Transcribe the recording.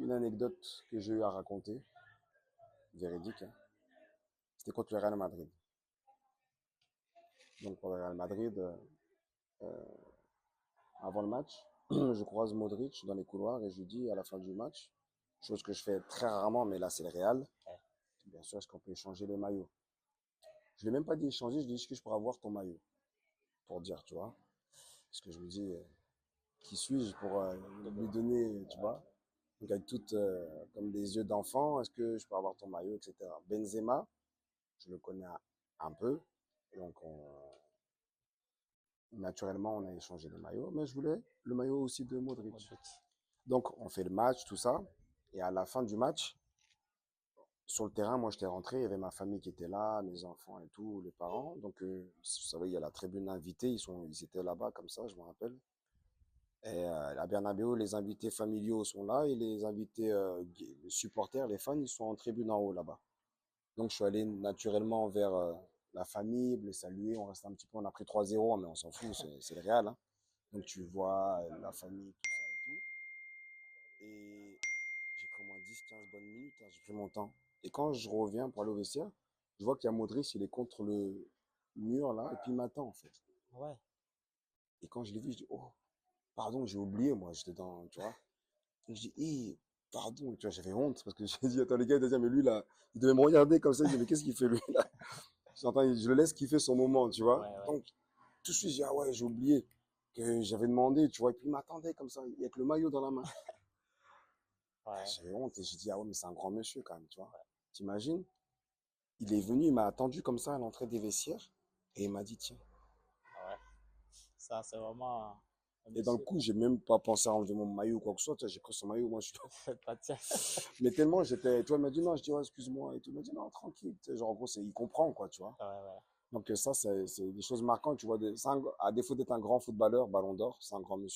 une anecdote que j'ai eu à raconter, véridique, hein. C'était contre le Real Madrid. Donc pour le Real Madrid, avant le match, je croise Modric dans les couloirs et je lui dis à la fin du match, chose que je fais très rarement, mais là c'est le Real, Ouais. bien sûr, est-ce qu'on peut échanger les maillots? Je ne l'ai même pas dit échanger, je lui dis est-ce que je pourrais avoir ton maillot? Pour dire, tu vois. Parce que je me dis, qui suis-je pour lui donner, tu vois? Donc avec tout, comme des yeux d'enfant, est-ce que je peux avoir ton maillot, etc. Benzema, je le connais un peu, donc naturellement on a échangé les maillots, mais je voulais le maillot aussi de Modric. Modric. Donc on fait le match, tout ça, et à la fin du match, sur le terrain, moi j'étais rentré, il y avait ma famille qui était là, mes enfants et tout, les parents, donc vous savez, il y a la tribune invitée, ils étaient là-bas comme ça, je me rappelle. Et à Bernabéu, les invités familiaux sont là et les invités les supporters, les fans, ils sont en tribune en haut là-bas. Donc je suis allé naturellement vers la famille, les saluer, on reste un petit peu, on a pris 3-0, mais on s'en fout, c'est le Real, hein. Donc tu vois la famille, tout ça et tout. Et j'ai pris au moins 10-15 bonnes minutes, hein, j'ai pris mon temps. Et quand je reviens pour aller au vestiaire, je vois qu'il y a Modric, il est contre le mur là, et puis il m'attend en fait. Ouais. Et quand je l'ai vu, je dis, oh, pardon, j'ai oublié, moi, j'étais dans, tu vois. Et je dis, hé, pardon, tu vois, j'avais honte parce que j'ai dit, attends, les gars, ils disaient, mais lui, là, il devait me regarder comme ça, il dit, mais qu'est-ce qu'il fait, lui, là? J'entends, je le laisse kiffer son moment, tu vois. Ouais, ouais. Donc, tout de suite, j'ai dit, ah ouais, j'ai oublié que j'avais demandé, tu vois, et puis il m'attendait comme ça, avec le maillot dans la main. Ah, Ouais. j'avais honte et j'ai dit, ah ouais, mais c'est un grand monsieur quand même, tu vois. T'imagines? Il est venu, il m'a attendu comme ça à l'entrée des vestiaires et il m'a dit, tiens. Ouais. Ça, c'est vraiment un Et dans le monsieur, coup, quoi. j'ai même pas pensé à enlever mon maillot ou quoi que ce soit, tu vois, j'ai pris son maillot, moi, je suis. Pas de tiens. Mais tellement j'étais, tu vois, il m'a dit non, je dis, ouais, excuse-moi et tout. Il m'a dit non, tranquille, tu sais, genre, en gros, il comprend, quoi, tu vois. Ouais, ouais. Donc, ça, c'est des choses marquantes, tu vois. À défaut d'être un grand footballeur, ballon d'or, c'est un grand monsieur.